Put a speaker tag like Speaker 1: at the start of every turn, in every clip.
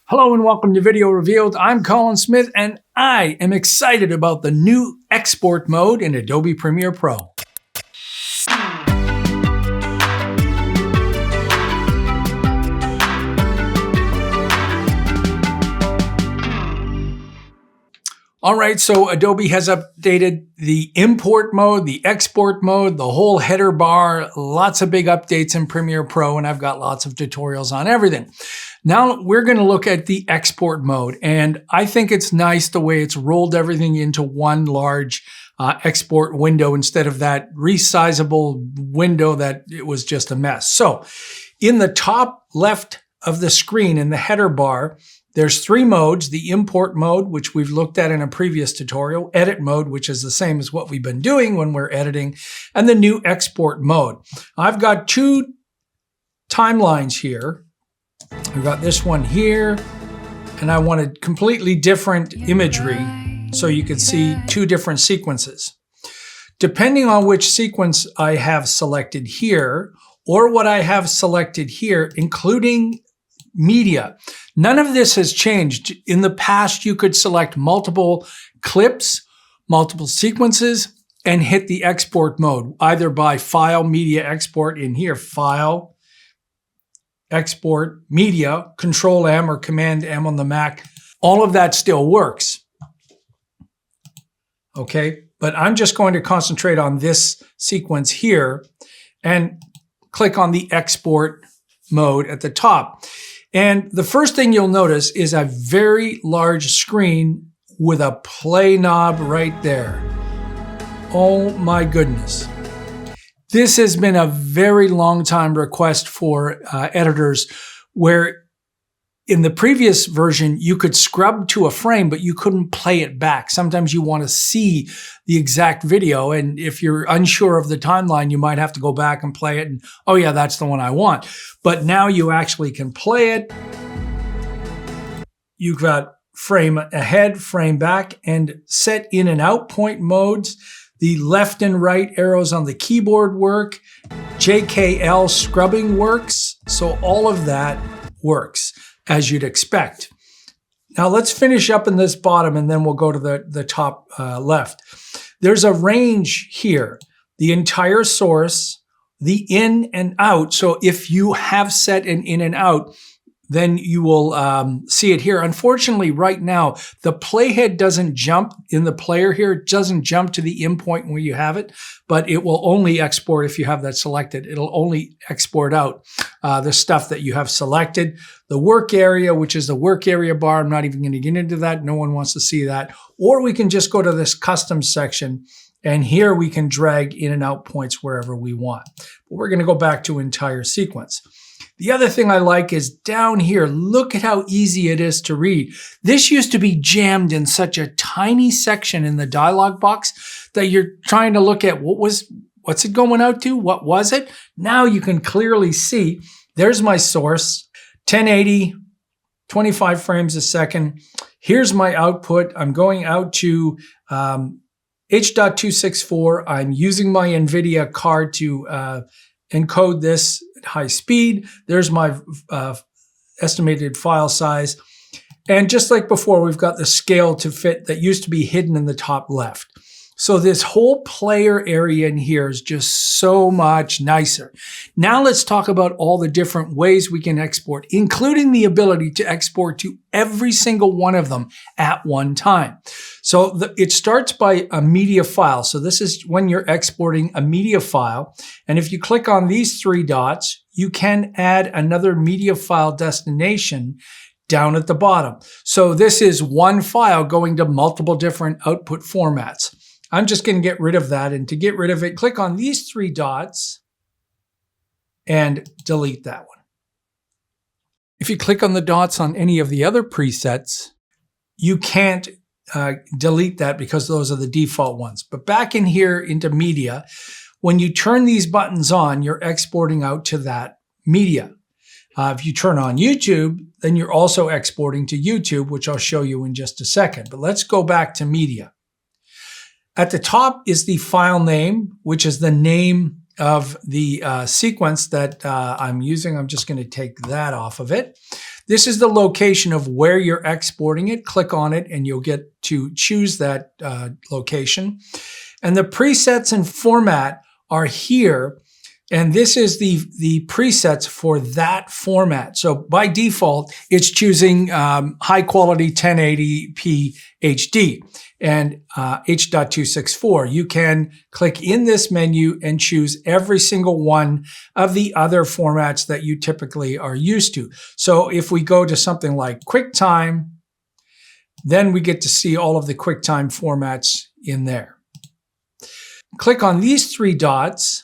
Speaker 1: Hello and welcome to Video Revealed. I'm Colin Smith and I am excited about the new export mode in Adobe Premiere Pro. All right, so Adobe has updated the import mode, the export mode, the whole header bar, lots of big updates in Premiere Pro, and I've got lots of tutorials on everything. Now we're going to look at the export mode, and I think it's nice the way it's rolled everything into one large export window instead of that resizable window that it was just a mess. So in the top left of the screen in the header bar, there's three modes: the import mode, which we've looked at in a previous tutorial, edit mode, which is the same as what we've been doing when we're editing, and the new export mode. I've got two timelines here. I've got this one here, and I wanted completely different imagery so you could see two different sequences. Depending on which sequence I have selected here, or what I have selected here, including media, none of this has changed. In the past, you could select multiple clips, multiple sequences, and hit the export mode, either by File, Media, Export in here, File, Export, Media, Control M or Command M on the Mac. All of that still works. Okay, but I'm just going to concentrate on this sequence here and click on the export mode at the top. And the first thing you'll notice is a very large screen with a play knob right there. Oh my goodness. This has been a very long time request for editors, where in the previous version, you could scrub to a frame, but you couldn't play it back. Sometimes you want to see the exact video, and if you're unsure of the timeline, you might have to go back and play it, and oh yeah, that's the one I want. But now you actually can play it. You've got frame ahead, frame back, and set in and out point modes. The left and right arrows on the keyboard work. JKL scrubbing works. So all of that works as you'd expect. Now let's finish up in this bottom and then we'll go to the top left. There's a range here, the entire source, the in and out. So if you have set an in and out, then you will see it here. Unfortunately, right now, the playhead doesn't jump in the player here. It doesn't jump to the in point where you have it, but it will only export if you have that selected. It'll only export out the stuff that you have selected. The work area, which is the work area bar, I'm not even going to get into that. No one wants to see that. Or we can just go to this custom section, and here we can drag in and out points wherever we want. But we're going to go back to entire sequence. The other thing I like is down here, look at how easy it is to read. This used to be jammed in such a tiny section in the dialog box that you're trying to look at what's it going out to? What was it? Now you can clearly see, there's my source, 1080, 25 frames a second. Here's my output. I'm going out to H.264. I'm using my NVIDIA card to encode this at high speed. There's my estimated file size. And just like before, we've got the scale to fit that used to be hidden in the top left. So this whole player area in here is just so much nicer. Now let's talk about all the different ways we can export, including the ability to export to every single one of them at one time. So it starts by a media file. So this is when you're exporting a media file. And if you click on these three dots, you can add another media file destination down at the bottom. So this is one file going to multiple different output formats. I'm just going to get rid of that. And to get rid of it, click on these three dots and delete that one. If you click on the dots on any of the other presets, you can't delete that because those are the default ones. But back in here into media, when you turn these buttons on, you're exporting out to that media. If you turn on YouTube, then you're also exporting to YouTube, which I'll show you in just a second. But let's go back to media. At the top is the file name, which is the name of the sequence that I'm using. I'm just going to take that off of it. This is the location of where you're exporting it. Click on it and you'll get to choose that location. And the presets and format are here. And this is the presets for that format. So by default, it's choosing high quality 1080p HD and H.264. You can click in this menu and choose every single one of the other formats that you typically are used to. So if we go to something like QuickTime, then we get to see all of the QuickTime formats in there. Click on these three dots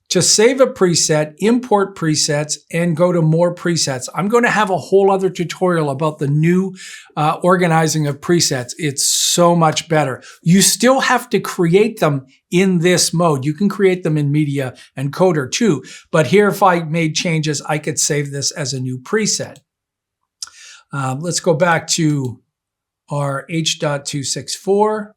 Speaker 1: to save a preset, import presets, and go to more presets. I'm going to have a whole other tutorial about the new organizing of presets. It's so much better. You still have to create them in this mode. You can create them in Media Encoder too, but here if I made changes, I could save this as a new preset. Let's go back to our H.264.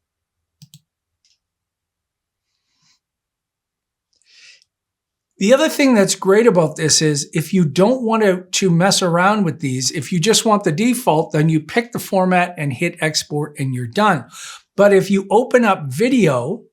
Speaker 1: The other thing that's great about this is if you don't want to mess around with these, if you just want the default, then you pick the format and hit export and you're done. But if you open up video,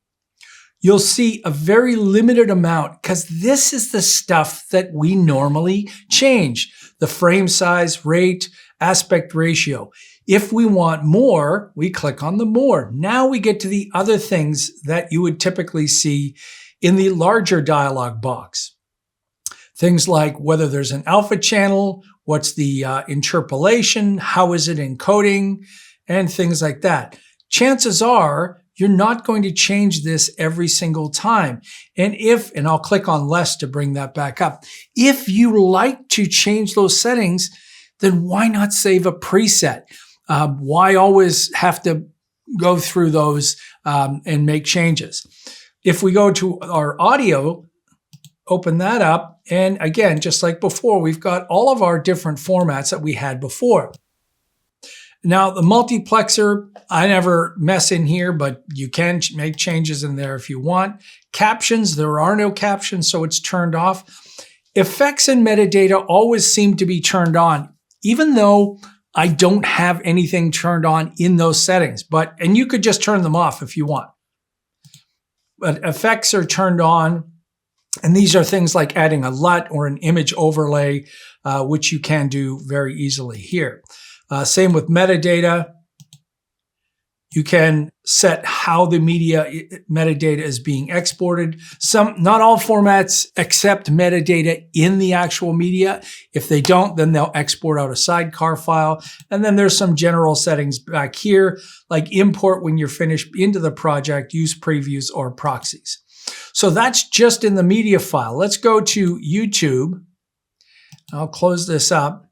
Speaker 1: you'll see a very limited amount because this is the stuff that we normally change. The frame size, rate, aspect ratio. If we want more, we click on the more. Now we get to the other things that you would typically see in the larger dialog box. Things like whether there's an alpha channel, what's the interpolation, how is it encoding, and things like that. Chances are you're not going to change this every single time. And I'll click on less to bring that back up. If you like to change those settings, then why not save a preset? Why always have to go through those and make changes? If we go to our audio, open that up, and again, just like before, we've got all of our different formats that we had before. Now, the multiplexer, I never mess in here, but you can make changes in there if you want. Captions, there are no captions, so it's turned off. Effects and metadata always seem to be turned on, even though I don't have anything turned on in those settings. And you could just turn them off if you want. But effects are turned on, and these are things like adding a LUT or an image overlay, which you can do very easily here. Same with metadata. You can set how the metadata is being exported. Not all formats accept metadata in the actual media. If they don't, then they'll export out a sidecar file. And then there's some general settings back here, like import when you're finished into the project, use previews or proxies. So that's just in the media file. Let's go to YouTube. I'll close this up.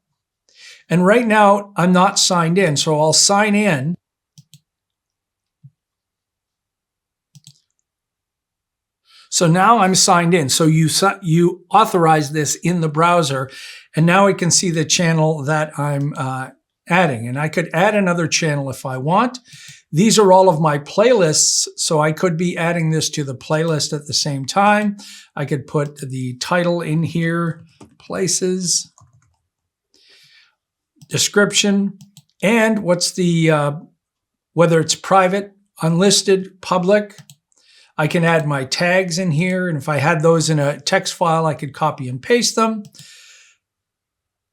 Speaker 1: And right now, I'm not signed in, so I'll sign in. So now I'm signed in. So you authorize this in the browser, and now I can see the channel that I'm adding. And I could add another channel if I want. These are all of my playlists, so I could be adding this to the playlist at the same time. I could put the title in here, places, description, and what's the, whether it's private, unlisted, public. I can add my tags in here, and if I had those in a text file, I could copy and paste them.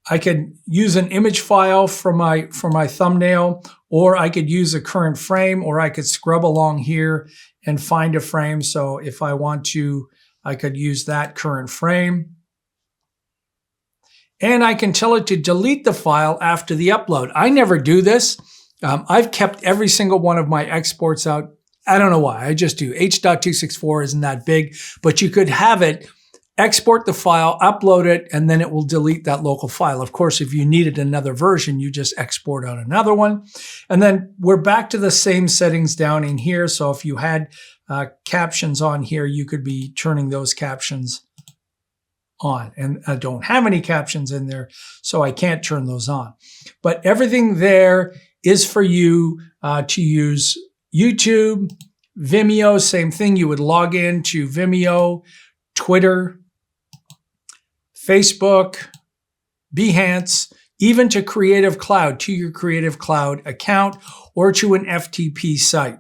Speaker 1: I could use an image file for my thumbnail, or I could use a current frame, or I could scrub along here and find a frame. So if I want to, I could use that current frame. And I can tell it to delete the file after the upload. I never do this. I've kept every single one of my exports out. I don't know why, I just do. H.264 isn't that big, but you could have it, export the file, upload it, and then it will delete that local file. Of course, if you needed another version, you just export out another one. And then we're back to the same settings down in here. So if you had captions on here, you could be turning those captions on. And I don't have any captions in there, so I can't turn those on. But everything there is for you to use. YouTube, Vimeo, same thing. You would log in to Vimeo, Twitter, Facebook, Behance. even to Creative Cloud, to your Creative Cloud account or to an FTP site.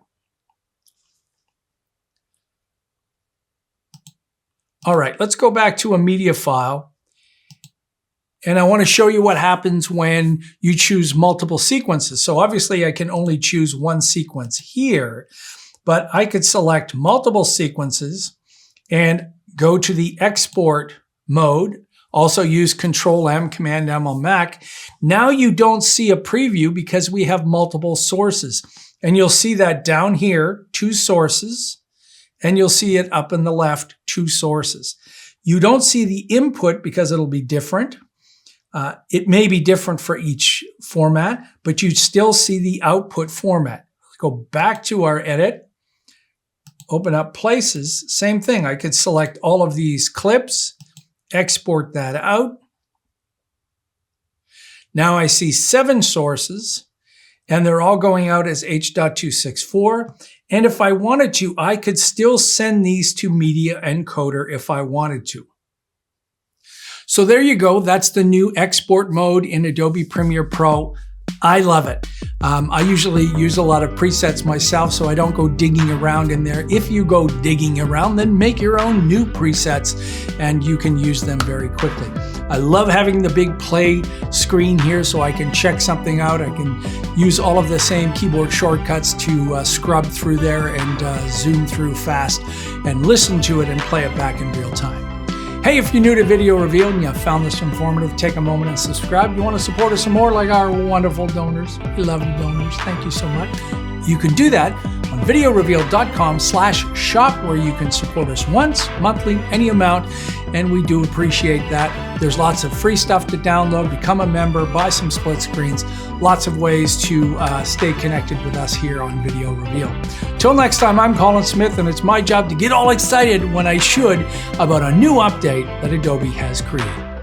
Speaker 1: All right, let's go back to a media file. And I want to show you what happens when you choose multiple sequences. So obviously I can only choose one sequence here, but I could select multiple sequences and go to the export mode. Also use Control-M, Command-M on Mac. Now you don't see a preview because we have multiple sources. And you'll see that down here, 2 sources, and you'll see it up in the left, 2 sources. You don't see the input because it'll be different. It may be different for each format, but you still see the output format. Go back to our edit, open up places, same thing. I could select all of these clips, export that out. Now I see 7 sources, and they're all going out as H.264. And if I wanted to, I could still send these to Media Encoder if I wanted to. So there you go. That's the new export mode in Adobe Premiere Pro. I love it. I usually use a lot of presets myself, so I don't go digging around in there. If you go digging around, then make your own new presets and you can use them very quickly. I love having the big play screen here so I can check something out. I can use all of the same keyboard shortcuts to scrub through there and zoom through fast and listen to it and play it back in real time. Hey, if you're new to Video Revealed and you found this informative, take a moment and subscribe. You want to support us some more like our wonderful donors. We love you donors. Thank you so much. You can do that on VideoRevealed.com/shop, where you can support us once, monthly, any amount, and we do appreciate that. There's lots of free stuff to download, become a member, buy some split screens, lots of ways to stay connected with us here on Video Revealed. Till next time, I'm Colin Smith, and it's my job to get all excited when I should about a new update that Adobe has created.